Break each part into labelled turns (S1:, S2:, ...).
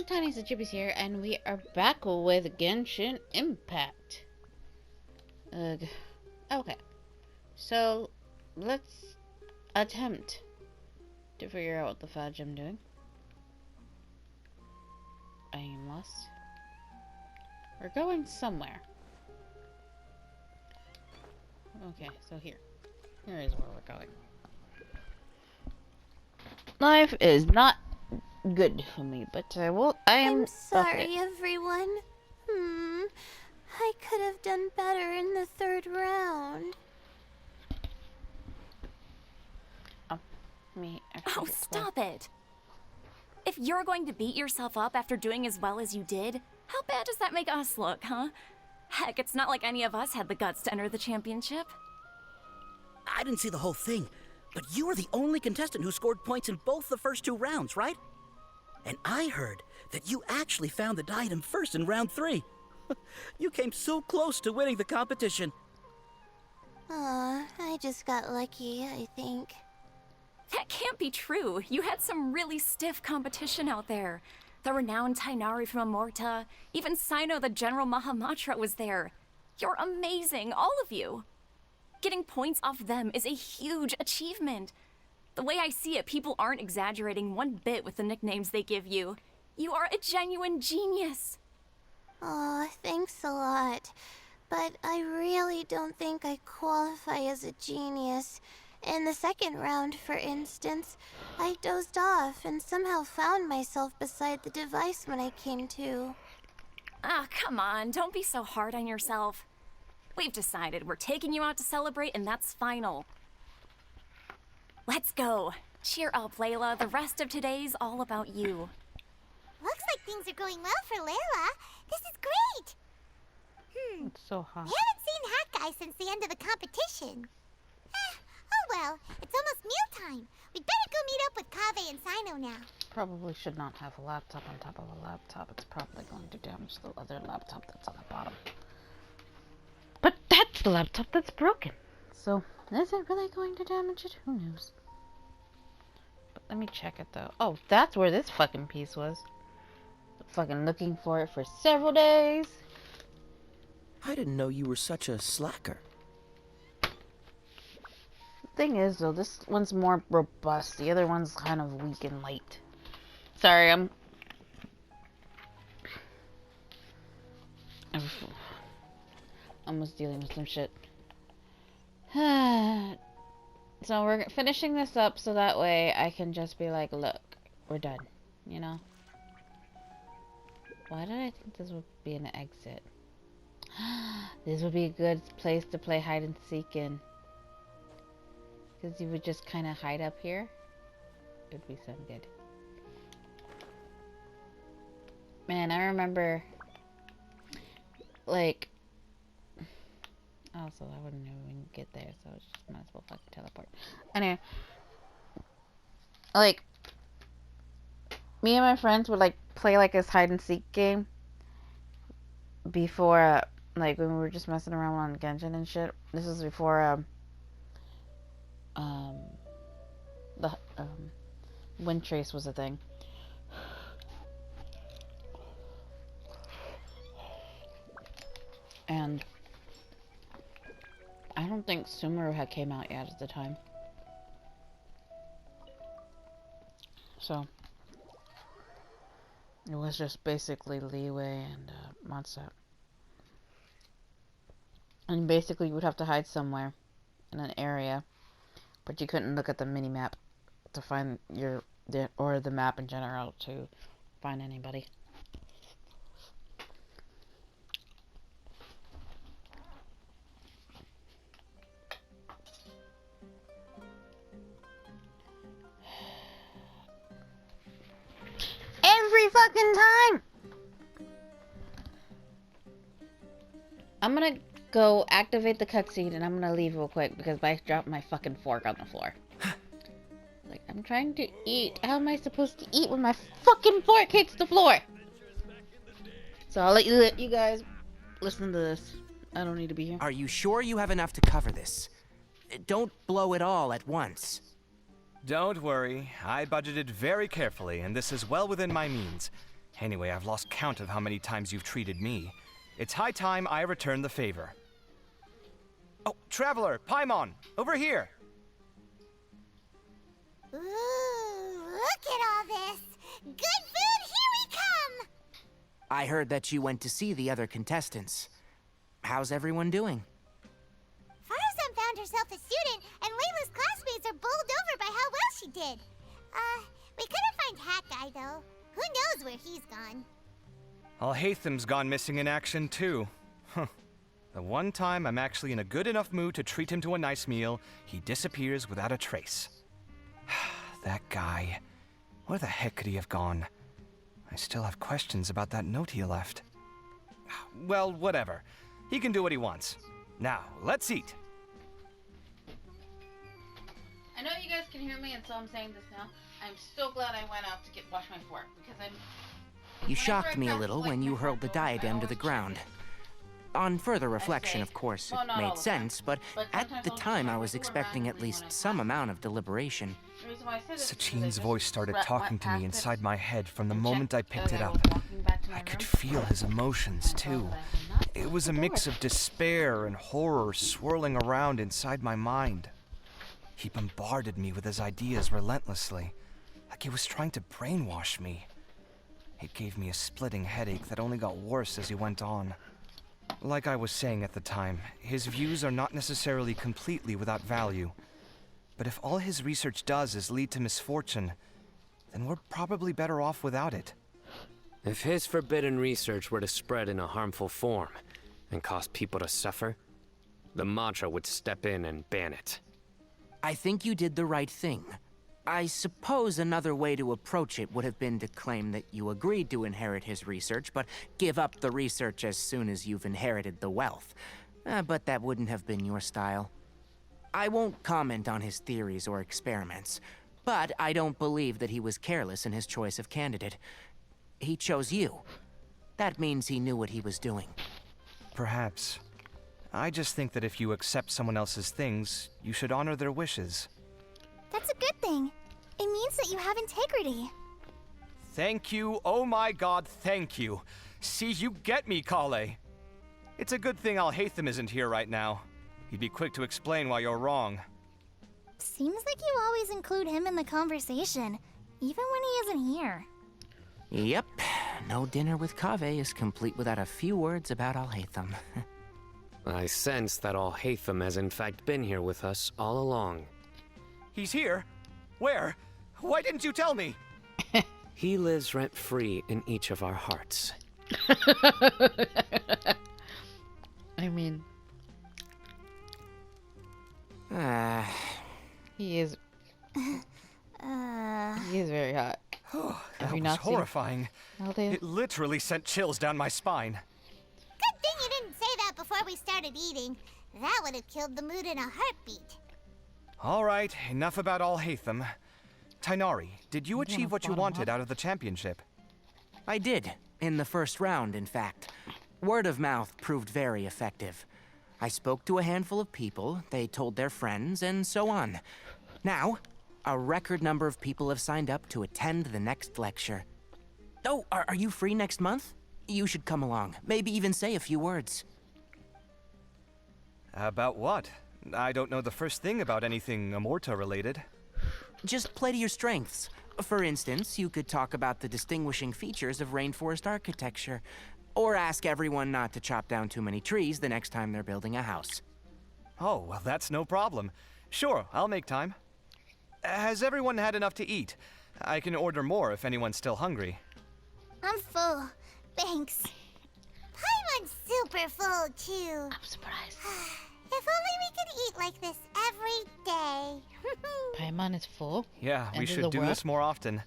S1: Tiniestofchibis here, and we are back with Genshin Impact. Okay, so let's attempt to figure out what the fudge I'm doing. I am lost. We're going somewhere. Okay, so here is where we're going. Life is not good for me, but I'm
S2: sorry, everyone. I could have done better in the third round.
S3: Oh, stop it! If you're going to beat yourself up after doing as well as you did, how bad does that make us look, huh? Heck, it's not like any of us had the guts to enter the championship.
S4: I didn't see the whole thing, but you were the only contestant who scored points in both the first two rounds, right? And I heard that you actually found the diadem first in round 3. You came so close to winning the competition.
S2: Aw, I just got lucky, I think.
S3: That can't be true. You had some really stiff competition out there. The renowned Tainari from Amorta, even Sino the General Mahamatra was there. You're amazing, all of you. Getting points off them is a huge achievement. The way I see it, people aren't exaggerating one bit with the nicknames they give you. You are a genuine genius.
S2: Aw, thanks a lot. But I really don't think I qualify as a genius. In the second round, for instance, I dozed off and somehow found myself beside the device when I came to.
S3: Ah, come on, don't be so hard on yourself. We've decided we're taking you out to celebrate, and that's final. Let's go. Cheer up, Layla. The rest of today's all about you.
S5: Looks like things are going well for Layla. This is great.
S1: It's so hot.
S5: We haven't seen Hat Guy since the end of the competition. Oh well, it's almost mealtime. We'd better go meet up with Kaveh and Sino now.
S1: Probably should not have a laptop on top of a laptop. It's probably going to damage the other laptop that's on the bottom. But that's the laptop that's broken. So, is it really going to damage it? Who knows? But let me check it though. Oh, that's where this fucking piece was. Fucking looking for it for several days.
S6: I didn't know you were such a slacker.
S1: Thing is though, this one's more robust. The other one's kind of weak and light. Sorry, I'm almost dealing with some shit. So we're finishing this up so that way I can just be like, look, we're done, you know? Why did I think this would be an exit? This would be a good place to play hide and seek in. Because you would just kind of hide up here. It would be so good. Man, I remember, like, also I wouldn't even get there, so it's just might as well fucking teleport. Anyway, like, me and my friends would like play like this hide and seek game before, like when we were just messing around on Genshin and shit. This was before, the wind trace was a thing. And I don't think Sumeru had came out yet at the time. So it was just basically Leeway and Mondstadt. And basically you would have to hide somewhere in an area, but you couldn't look at the mini-map to find or the map in general to find anybody. Every fucking time! I'm gonna go activate the cutscene and I'm gonna leave real quick because I dropped my fucking fork on the floor. Like, I'm trying to eat. How am I supposed to eat when my fucking fork hits the floor? So I'll let you guys listen to this. I don't need to be here.
S7: Are you sure you have enough to cover this? Don't blow it all at once.
S8: Don't worry, I budgeted very carefully, and this is well within my means. Anyway, I've lost count of how many times you've treated me. It's high time I return the favor. Oh, Traveler, Paimon, over here!
S5: Ooh, look at all this! Good food, here we come!
S7: I heard that you went to see the other contestants. How's everyone doing?
S5: Farazan found herself a student, and Layla's classmates are bowled over by how well she did. We couldn't find Hat Guy, though. Who knows where he's gone?
S8: Alhaitham's gone missing in action, too. Huh. The one time I'm actually in a good enough mood to treat him to a nice meal, he disappears without a trace. That guy. Where the heck could he have gone? I still have questions about that note he left. Well, whatever. He can do what he wants. Now, let's eat.
S1: I know you guys can hear me, and so I'm saying this now. I'm so glad I went out to wash my fork, because
S7: You shocked me a little when you hurled the diadem to the ground. On further reflection, of course, it made sense, but at the time I was expecting at least some amount of deliberation.
S8: Sachine's voice started talking to me inside my head from the moment I picked it up. I could feel his emotions, too. It was a mix of despair and horror swirling around inside my mind. He bombarded me with his ideas relentlessly, like he was trying to brainwash me. It gave me a splitting headache that only got worse as he went on. Like I was saying at the time, his views are not necessarily completely without value. But if all his research does is lead to misfortune, then we're probably better off without it.
S9: If his forbidden research were to spread in a harmful form and cause people to suffer, the Matra would step in and ban it.
S7: I think you did the right thing. I suppose another way to approach it would have been to claim that you agreed to inherit his research, but give up the research as soon as you've inherited the wealth. But that wouldn't have been your style. I won't comment on his theories or experiments, but I don't believe that he was careless in his choice of candidate. He chose you. That means he knew what he was doing.
S8: Perhaps. I just think that if you accept someone else's things, you should honor their wishes.
S2: That's a good thing. It means that you have integrity.
S8: Thank you, oh my god, thank you. See, you get me, Kale. It's a good thing Alhaitham isn't here right now. He'd be quick to explain why you're wrong.
S2: Seems like you always include him in the conversation, even when he isn't here.
S7: Yep. No dinner with Kaveh is complete without a few words about Alhaitham.
S9: I sense that Alhaitham has in fact been here with us all along.
S8: He's here? Where? Why didn't you tell me?
S9: He lives rent-free in each of our hearts.
S1: I mean, he is very hot.
S8: That
S1: you
S8: was
S1: not seen
S8: horrifying.
S1: Alhaitham?
S8: It literally sent chills down my spine.
S5: Good thing you didn't say that before we started eating. That would have killed the mood in a heartbeat.
S8: All right, enough about Alhaitham. Tainari, did you
S1: Maybe on
S8: achieve
S1: the
S8: what you
S1: bottom
S8: wanted
S1: left?
S8: out of the championship?
S7: I did. In the first round, in fact. Word of mouth proved very effective. I spoke to a handful of people, they told their friends, and so on. Now, a record number of people have signed up to attend the next lecture. Oh, are you free next month? You should come along. Maybe even say a few words.
S8: About what? I don't know the first thing about anything Amorta related.
S7: Just play to your strengths. For instance, you could talk about the distinguishing features of rainforest architecture, or ask everyone not to chop down too many trees the next time they're building a house.
S8: Oh, well, that's no problem. Sure, I'll make time. Has everyone had enough to eat? I can order more if anyone's still hungry.
S2: I'm full. Thanks.
S5: Paimon's super full, too.
S1: I'm surprised.
S5: If only we could eat like this every day.
S1: Paimon is full.
S8: Yeah, we
S1: End of
S8: should
S1: the
S8: do
S1: world?
S8: this more often.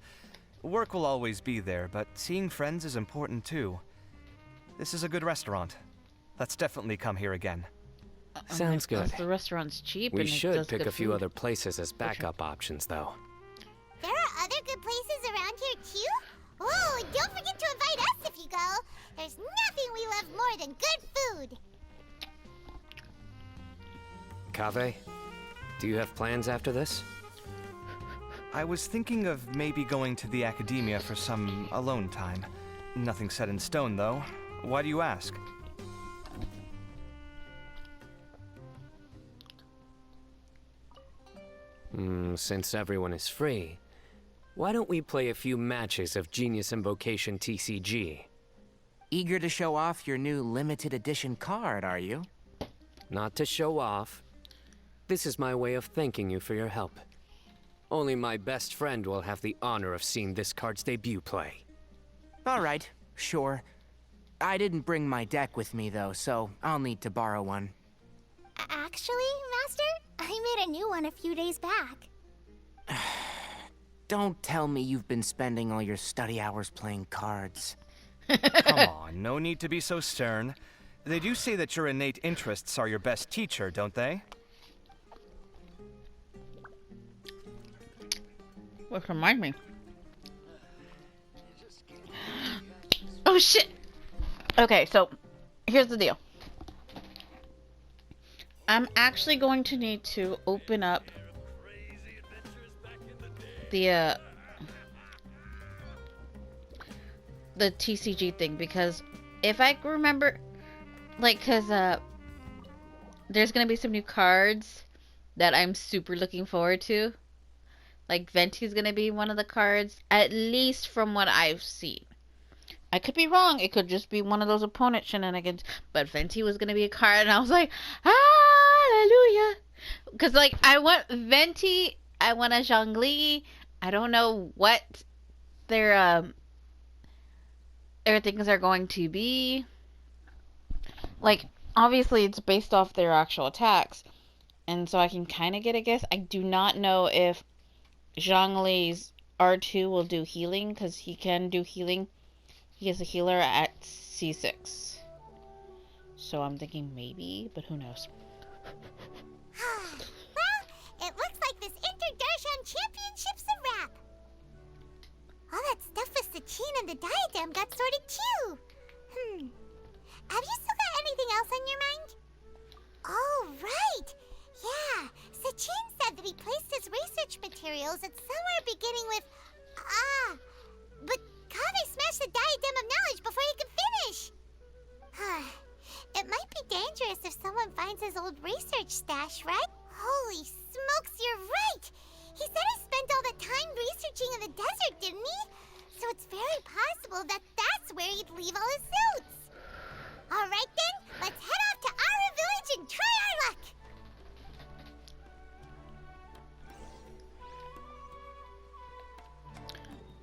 S8: Work will always be there, but seeing friends is important too. This is a good restaurant. Let's definitely come here again.
S9: Sounds good.
S1: The restaurant's cheap.
S9: We
S1: and it
S9: should
S1: does
S9: pick
S1: good
S9: a few
S1: food.
S9: other places as backup options, though.
S5: There are other good places around here, too? Oh, and don't forget to invite us if you go. There's nothing we love more than good food.
S9: Kaveh, do you have plans after this?
S8: I was thinking of maybe going to the academia for some alone time. Nothing set in stone, though. Why do you ask?
S9: Since everyone is free, why don't we play a few matches of Genius Invocation TCG?
S7: Eager to show off your new limited edition card, are you?
S9: Not to show off. This is my way of thanking you for your help. Only my best friend will have the honor of seeing this card's debut play.
S7: All right, sure. I didn't bring my deck with me, though, so I'll need to borrow one.
S5: Actually, Master, I made a new one a few days back.
S7: Don't tell me you've been spending all your study hours playing cards.
S8: Come on, no need to be so stern. They do say that your innate interests are your best teacher, don't they?
S1: Which remind me. Oh shit! Okay, so here's the deal. I'm actually going to need to open up the TCG thing, because if I remember, like, there's gonna be some new cards that I'm super looking forward to. Like, Venti's gonna be one of the cards, at least from what I've seen. I could be wrong. It could just be one of those opponent shenanigans. But Venti was gonna be a card, and I was like, hallelujah. Because, like, I want Venti, I want a Zhongli. I don't know what their things are going to be. Like, obviously, it's based off their actual attacks. And so I can kind of get a guess. I do not know if Zhongli's R2 will do healing, because he can do healing. He is a healer at C6. So I'm thinking maybe, but who knows.
S5: Well, it looks like this Inter-Darshan Championship's a wrap. All that stuff with Sachin and the diadem got sorted too. Have you still got anything else on your mind? Oh, right. Yeah, Sachin said that he placed his research materials at somewhere beginning with but Kaveh smashed the diadem of knowledge before he could finish. It might be dangerous if someone finds his old research stash, right? Holy smokes, you're right! He said he spent all that time researching in the desert, didn't he? So it's very possible that that's where he'd leave all his notes. All right then, let's head off to Ara Village and try our luck!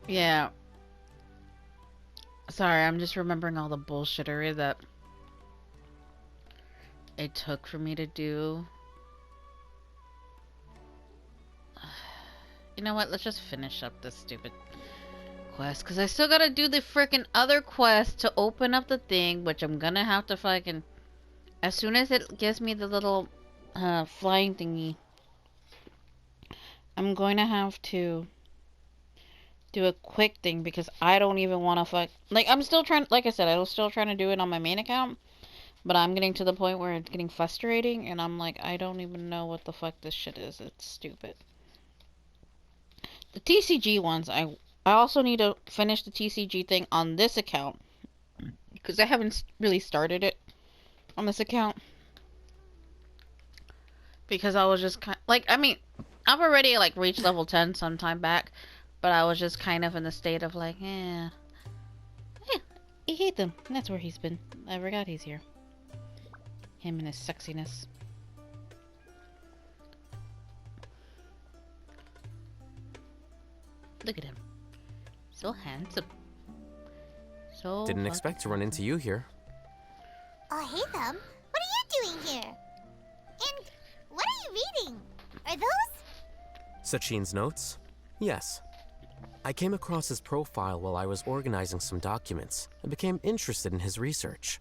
S1: Yeah. Sorry, I'm just remembering all the bullshittery that it took for me to do. You know what? Let's just finish up this stupid quest, because I still gotta do the freaking other quest to open up the thing, which I'm gonna have to fucking... As soon as it gives me the little flying thingy, I'm going to have to do a quick thing, because I don't even want to fuck... Like, I'm still trying... Like I said, I was still trying to do it on my main account, but I'm getting to the point where it's getting frustrating, and I'm like, I don't even know what the fuck this shit is. It's stupid. The TCG ones, I also need to finish the TCG thing on this account, because I haven't really started it on this account. Because I was just kind of... Like, I mean, I've already, like, reached level 10 some time back, but I was just kind of in the state of like, I hate them. And that's where he's been. I forgot he's here. Him and his sexiness. Look at him. So handsome. So
S9: Didn't expect to run into you here.
S5: Oh, hey, Thumb. What are you doing here? And what are you reading? Are those...
S9: Sachin's notes? Yes. I came across his profile while I was organizing some documents and became interested in his research.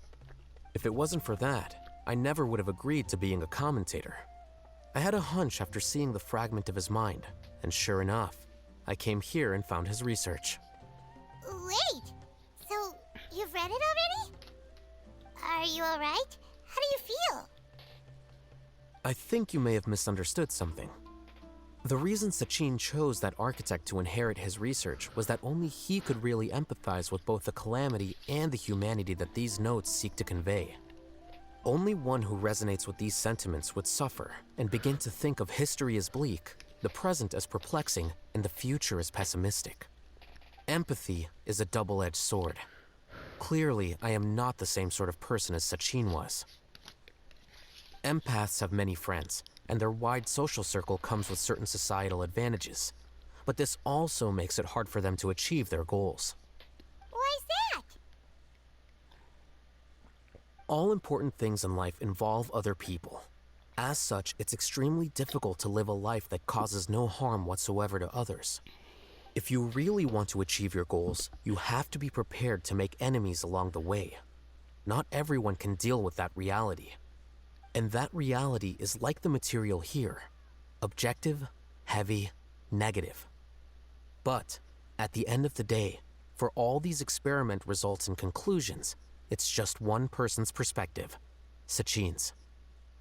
S9: If it wasn't for that, I never would have agreed to being a commentator. I had a hunch after seeing the fragment of his mind, and sure enough, I came here and found his research.
S5: Wait, so you've read it already? Are you alright? How do you feel?
S9: I think you may have misunderstood something. The reason Sachin chose that architect to inherit his research was that only he could really empathize with both the calamity and the humanity that these notes seek to convey. Only one who resonates with these sentiments would suffer and begin to think of history as bleak, the present as perplexing, and the future as pessimistic. Empathy is a double-edged sword. Clearly, I am not the same sort of person as Sachin was. Empaths have many friends, and their wide social circle comes with certain societal advantages. But this also makes it hard for them to achieve their goals.
S5: Why's that?
S9: All important things in life involve other people. As such, it's extremely difficult to live a life that causes no harm whatsoever to others. If you really want to achieve your goals, you have to be prepared to make enemies along the way. Not everyone can deal with that reality. And that reality is like the material here. Objective, heavy, negative. But, at the end of the day, for all these experiment results and conclusions, it's just one person's perspective, Sachin's.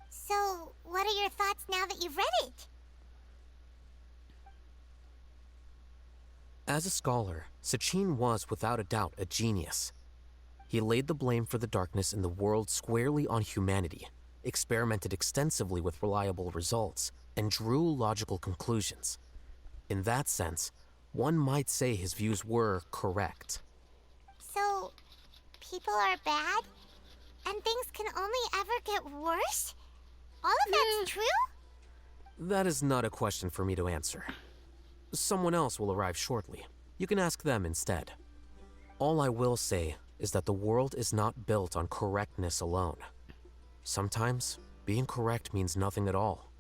S5: So, what are your thoughts now that you've read it?
S9: As a scholar, Sachin was without a doubt a genius. He laid the blame for the darkness in the world squarely on humanity, experimented extensively with reliable results, and drew logical conclusions. In that sense, one might say his views were correct.
S5: So, people are bad? And things can only ever get worse? All of that's true?
S9: That is not a question for me to answer. Someone else will arrive shortly. You can ask them instead. All I will say is that the world is not built on correctness alone. Sometimes, being correct means nothing at all.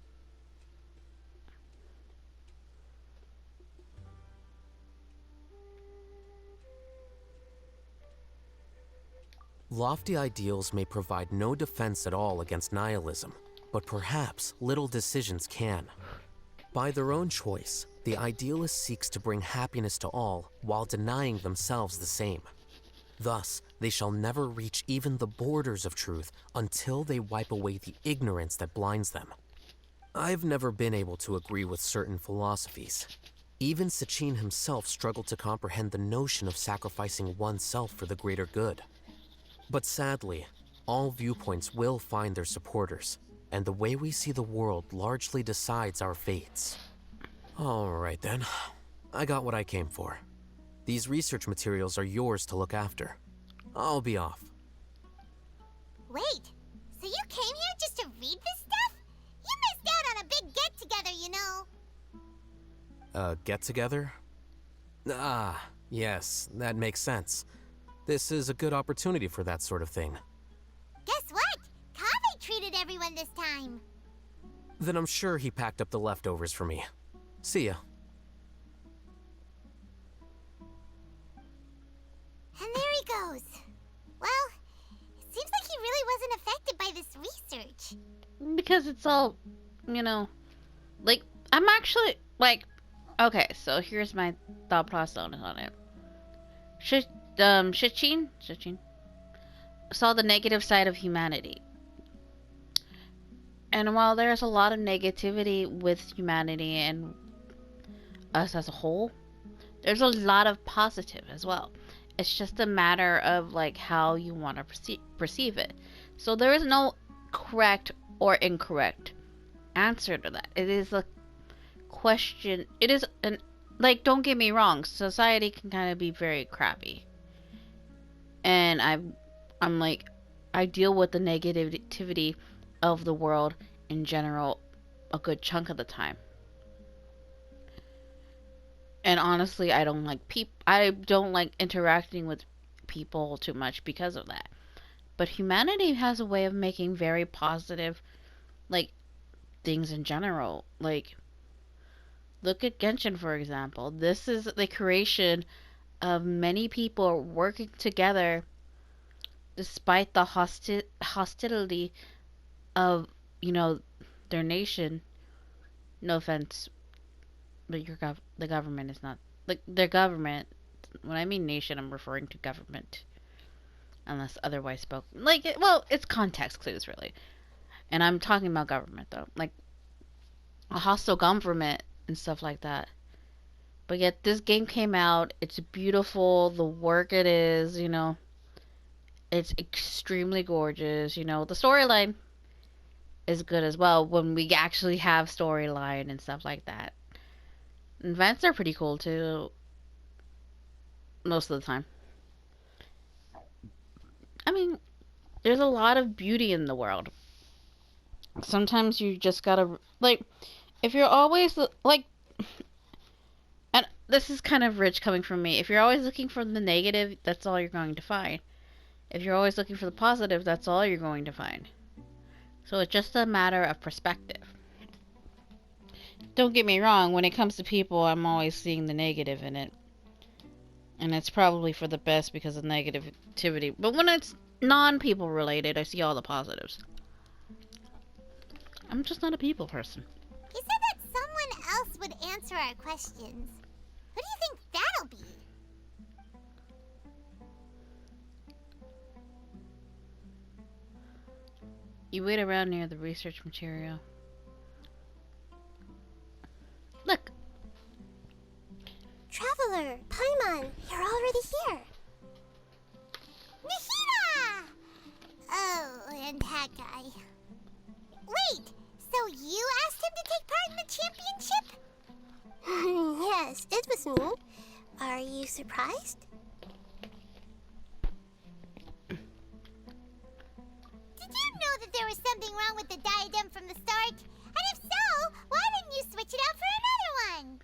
S9: Lofty ideals may provide no defense at all against nihilism, but perhaps little decisions can. By their own choice, the idealist seeks to bring happiness to all while denying themselves the same. Thus, they shall never reach even the borders of truth until they wipe away the ignorance that blinds them. I've never been able to agree with certain philosophies. Even Sachin himself struggled to comprehend the notion of sacrificing oneself for the greater good. But sadly, all viewpoints will find their supporters, and the way we see the world largely decides our fates. All right then, I got what I came for. These research materials are yours to look after. I'll be off.
S5: Wait, so you came here just to read this stuff? You missed out on a big get-together, you know.
S9: Get-together? Ah, yes, that makes sense. This is a good opportunity for that sort of thing.
S5: Guess what? Kaveh treated everyone this time.
S9: Then I'm sure he packed up the leftovers for me. See ya.
S5: And there he goes. Well, it seems like he really wasn't affected by this research.
S1: Because it's all, you know, like, I'm actually, like, okay, so here's my thought process on it. Sachin saw the negative side of humanity. And while there's a lot of negativity with humanity and us as a whole, there's a lot of positive as well. It's just a matter of like how you want to perceive it. So there is no correct or incorrect answer to that. It is a question. It is an, like, don't get me wrong, society can kind of be very crappy. And I'm like, I deal with the negativity of the world in general a good chunk of the time. And honestly, I don't like interacting with people too much because of that. But humanity has a way of making very positive, like, things in general. Like, look at Genshin, for example. This is the creation of many people working together despite the hostility of, you know, their nation. No offense, but the government is not, like, their government. When I mean nation, I'm referring to government, unless otherwise spoken. Like, well, it's context clues, really. And I'm talking about government, though. Like, a hostile government and stuff like that. But yet this game came out, it's beautiful, the work it is, it's extremely gorgeous, the storyline is good as well when we actually have storyline and stuff like that. Events are pretty cool too, most of the time. I mean, there's a lot of beauty in the world. Sometimes you just gotta, like, if you're always, like, and this is kind of rich coming from me, if you're always looking for the negative, that's all you're going to find. If you're always looking for the positive, that's all you're going to find. So it's just a matter of perspective. Don't get me wrong, when it comes to people, I'm always seeing the negative in it. And it's probably for the best because of negativity. But when it's non-people related, I see all the positives. I'm just not a people person.
S5: You said that someone else would answer our questions. Who do you think that'll be?
S1: You wait around near the research material. Look!
S2: Traveler, Paimon, you're already here.
S5: Nahida! Oh, and that guy. Wait, so you asked him to take part in the championship?
S2: Yes, it was me. Are you surprised?
S5: Did you know that there was something wrong with the diadem from the start? And if so, why didn't you switch it out for another one?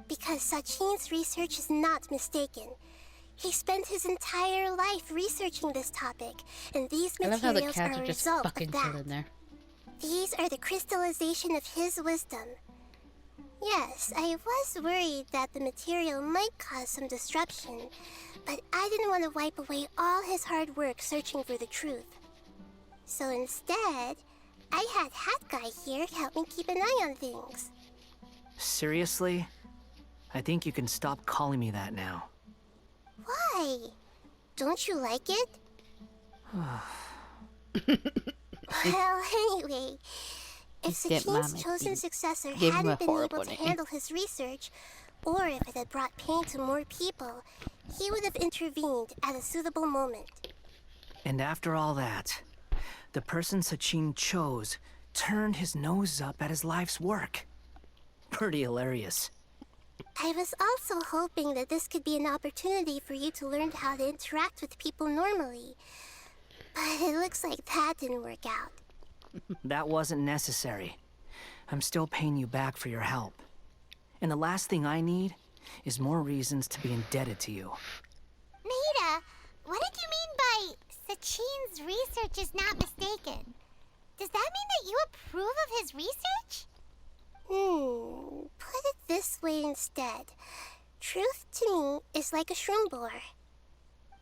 S2: Because Sachin's research is not mistaken. He spent his entire life researching this topic, and these
S1: I love how the
S2: materials
S1: cats
S2: are
S1: are
S2: a
S1: just
S2: result
S1: fucking
S2: of that.
S1: chilling there.
S2: These are the crystallization of his wisdom. Yes, I was worried that the material might cause some disruption, but I didn't want to wipe away all his hard work searching for the truth. So instead, I had Hat Guy here help me keep an eye on things.
S10: Seriously? I think you can stop calling me that now.
S2: Why? Don't you like it? Well, anyway, if Sachin's chosen successor hadn't been able to handle his research, or if it had brought pain to more people, he would have intervened at a suitable moment.
S10: And after all that, the person Sachin chose turned his nose up at his life's work. Pretty hilarious.
S2: I was also hoping that this could be an opportunity for you to learn how to interact with people normally. But it looks like that didn't work out.
S10: That wasn't necessary. I'm still paying you back for your help. And the last thing I need is more reasons to be indebted to you.
S5: Nahida, what did you mean by Sachin's research is not mistaken? Does that mean that you approve of his research?
S2: Put it this way instead. Truth to me is like a shroom boar.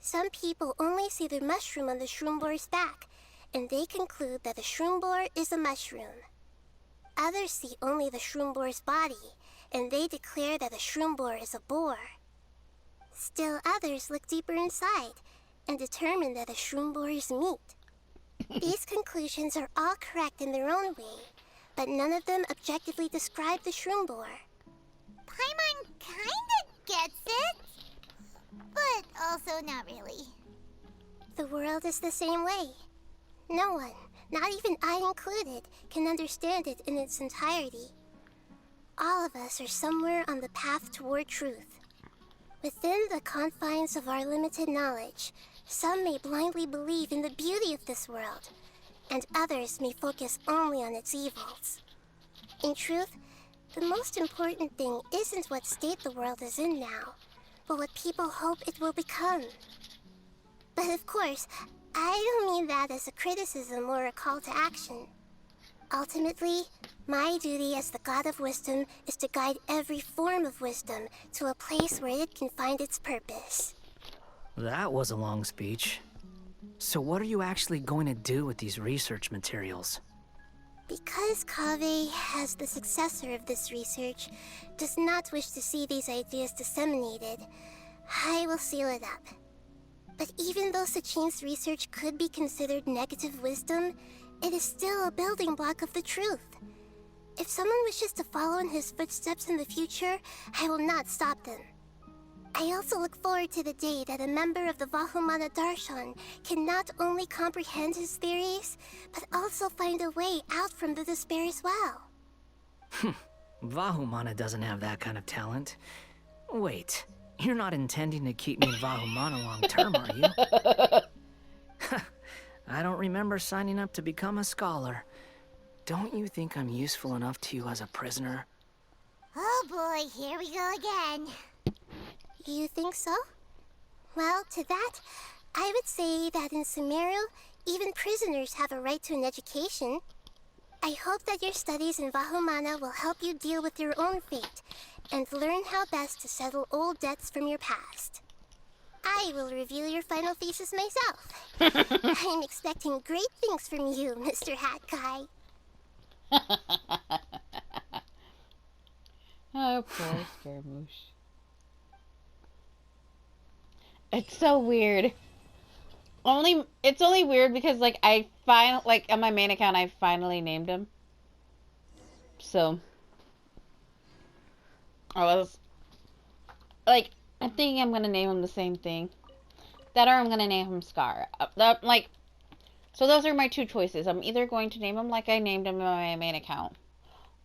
S2: Some people only see the mushroom on the shroom boar's back, and they conclude that the shroom boar is a mushroom. Others see only the shroom boar's body, and they declare that the shroom boar is a boar. Still others look deeper inside, and determine that the shroom boar is meat. These conclusions are all correct in their own way, but none of them objectively describe the shroom boar.
S5: Paimon kinda gets it, but also not really.
S2: The world is the same way. No one, not even I included, can understand it in its entirety. All of us are somewhere on the path toward truth. Within the confines of our limited knowledge, some may blindly believe in the beauty of this world, and others may focus only on its evils. In truth, the most important thing isn't what state the world is in now, but what people hope it will become. But of course, I don't mean that as a criticism or a call to action. Ultimately, my duty as the God of Wisdom is to guide every form of wisdom to a place where it can find its purpose.
S10: That was a long speech. So what are you actually going to do with these research materials?
S2: Because Kaveh, as the successor of this research, does not wish to see these ideas disseminated, I will seal it up. But even though Sachin's research could be considered negative wisdom, it is still a building block of the truth. If someone wishes to follow in his footsteps in the future, I will not stop them. I also look forward to the day that a member of the Vahumana Darshan can not only comprehend his theories, but also find a way out from the despair as well.
S10: Vahumana doesn't have that kind of talent. Wait, you're not intending to keep me in Vahumana long term, are you? I don't remember signing up to become a scholar. Don't you think I'm useful enough to you as a prisoner?
S5: Oh boy, here we go again.
S2: You think so? Well, to that, I would say that in Sumeru, even prisoners have a right to an education. I hope that your studies in Vahumana will help you deal with your own fate and learn how best to settle old debts from your past. I will review your final thesis myself. I'm expecting great things from you, Mr. Hat Guy.
S1: Oh, poor Scaramouche. It's so weird. It's only weird because like on my main account I finally named him. So I was like, I think I'm gonna name him the same thing. That or I'm gonna name him Scar. So those are my two choices. I'm either going to name him like I named him in my main account,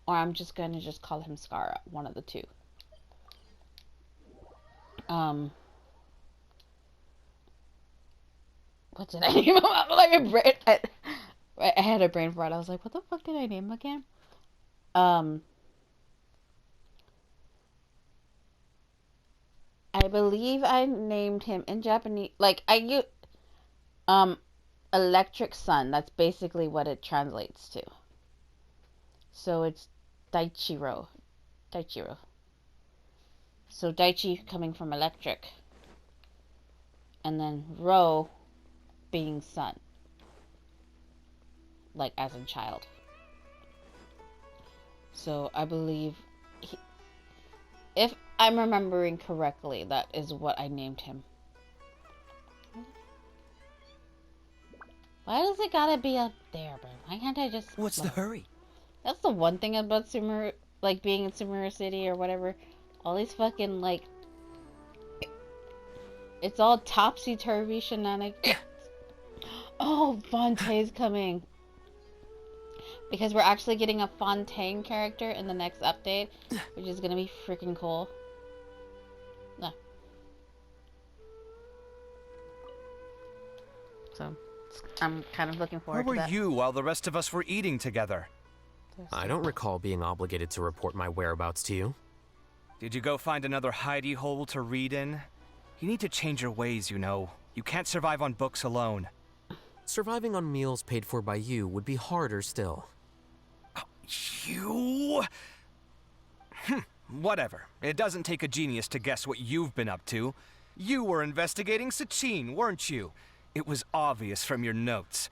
S1: or I'm just gonna call him Scar. One of the two. What did I name him? I had a brain fart. I was like, what the fuck did I name him again? I believe I named him in Japanese, like, Electric Sun. That's basically what it translates to. So it's Daichiro. So Daichi coming from electric. And then Ro being sun, like as in child. So I believe, if I'm remembering correctly, that is what I named him. Why does it gotta be up there, bro? Why can't I just...
S4: What's the hurry?
S1: That's the one thing about Sumeru, like being in Sumeru City or whatever. All these fucking, like, it's all topsy-turvy shenanigans. Oh, Fontane's coming. Because we're actually getting a Fontaine character in the next update, which is gonna be freaking cool. No. So, I'm kind of looking forward to that.
S8: Where were you while the rest of us were eating together?
S9: I don't recall being obligated to report my whereabouts to you.
S8: Did you go find another hidey hole to read in? You need to change your ways, you know. You can't survive on books alone.
S9: Surviving on meals paid for by you would be harder still.
S8: You? Whatever. It doesn't take a genius to guess what you've been up to. You were investigating Sachin, weren't you? It was obvious from your notes.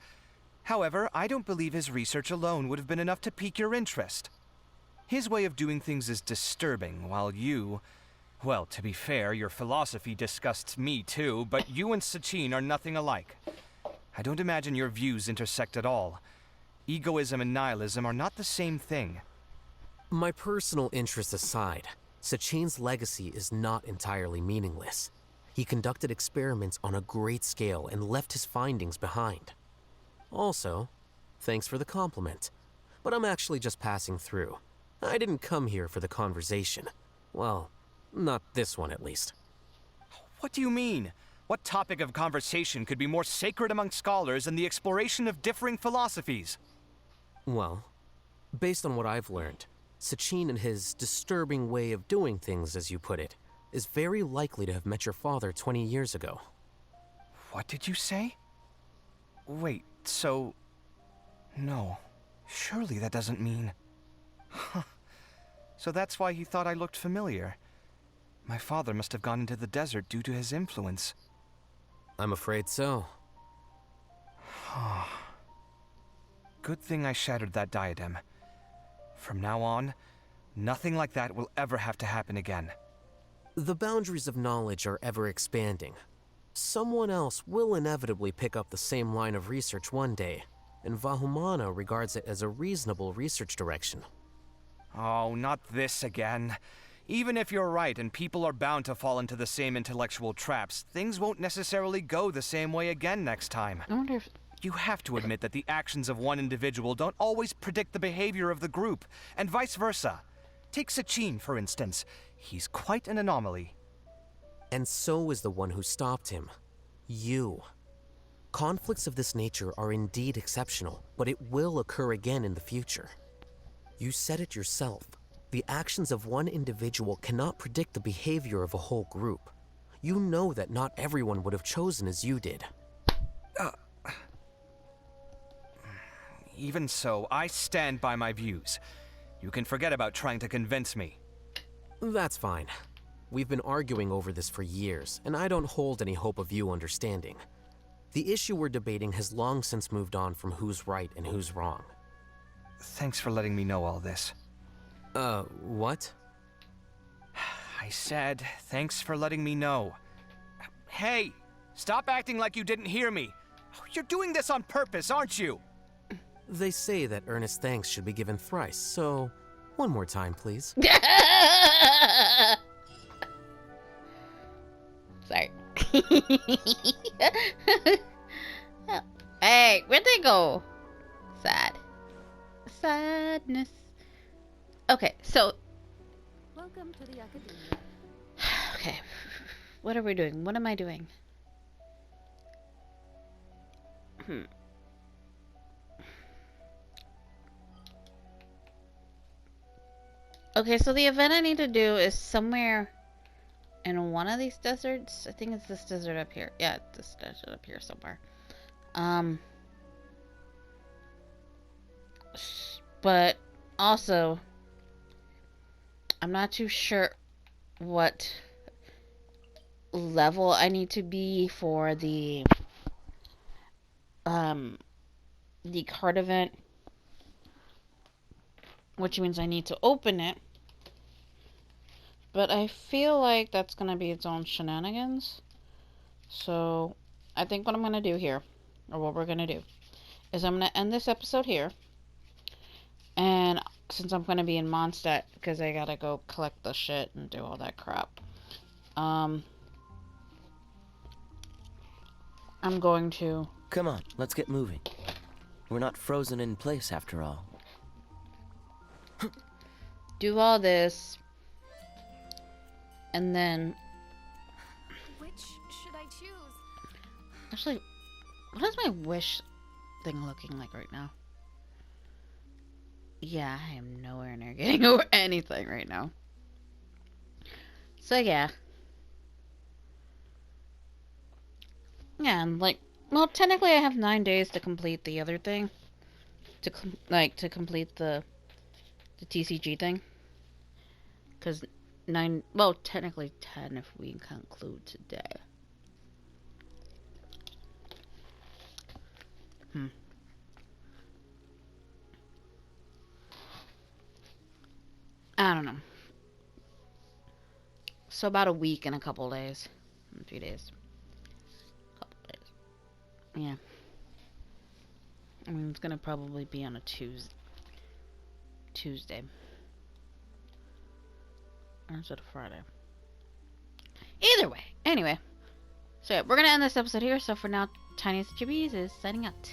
S8: However, I don't believe his research alone would have been enough to pique your interest. His way of doing things is disturbing, while you... Well, to be fair, your philosophy disgusts me too, but you and Sachin are nothing alike. I don't imagine your views intersect at all. Egoism and nihilism are not the same thing.
S9: My personal interests aside, Sachin's legacy is not entirely meaningless. He conducted experiments on a great scale and left his findings behind. Also, thanks for the compliment, but I'm actually just passing through. I didn't come here for the conversation. Well, not this one at least.
S8: What do you mean? What topic of conversation could be more sacred among scholars than the exploration of differing philosophies?
S9: Well, based on what I've learned, Sachin and his disturbing way of doing things, as you put it, is very likely to have met your father 20 years ago.
S8: What did you say? Wait, so... No. Surely that doesn't mean... Huh. So that's why he thought I looked familiar. My father must have gone into the desert due to his influence.
S9: I'm afraid so.
S8: Good thing I shattered that diadem. From now on, nothing like that will ever have to happen again.
S9: The boundaries of knowledge are ever expanding. Someone else will inevitably pick up the same line of research one day, and Vahumana regards it as a reasonable research direction.
S8: Oh, not this again. Even if you're right and people are bound to fall into the same intellectual traps, things won't necessarily go the same way again next time.
S1: I wonder if...
S8: You have to admit that the actions of one individual don't always predict the behavior of the group, and vice versa. Take Sachin, for instance. He's quite an anomaly.
S9: And so is the one who stopped him. You. Conflicts of this nature are indeed exceptional, but it will occur again in the future. You said it yourself. The actions of one individual cannot predict the behavior of a whole group. You know that not everyone would have chosen as you did.
S8: Even so, I stand by my views. You can forget about trying to convince me.
S9: That's fine. We've been arguing over this for years, and I don't hold any hope of you understanding. The issue we're debating has long since moved on from who's right and who's wrong.
S8: Thanks for letting me know all this.
S9: What?
S8: I said, thanks for letting me know. Hey, stop acting like you didn't hear me. You're doing this on purpose, aren't you?
S9: They say that earnest thanks should be given thrice, so one more time, please.
S1: Sorry. Hey, where'd they go? Sad. Sadness. Okay, so...
S11: Welcome to the Academia.
S1: Okay. What are we doing? What am I doing? Okay, so the event I need to do is somewhere in one of these deserts. I think it's this desert up here. Yeah, it's this desert up here somewhere. But also, I'm not too sure what level I need to be for the card event, which means I need to open it. But I feel like that's gonna be its own shenanigans. So I think what I'm gonna do here, or what we're gonna do, is I'm gonna end this episode here. And since I'm gonna be in Mondstadt, because I gotta go collect the shit and do all that crap, I'm going to...
S6: Come on, let's get moving. We're not frozen in place after all.
S1: do all this, and then...
S3: Which should I choose?
S1: Actually, what is my wish thing looking like right now? Yeah, I am nowhere near getting over anything right now. So yeah. Yeah, and like, well, technically I have 9 days to complete the other thing. To complete the TCG thing. Because 9, well, technically 10 if we conclude today. I don't know. So about a week and a couple days. 3 days. Couple days. Yeah. I mean, it's gonna probably be on a Tuesday. Or is it a Friday? Either way. Anyway. So yeah, we're gonna end this episode here. So for now, Tiniestofchibis is signing out.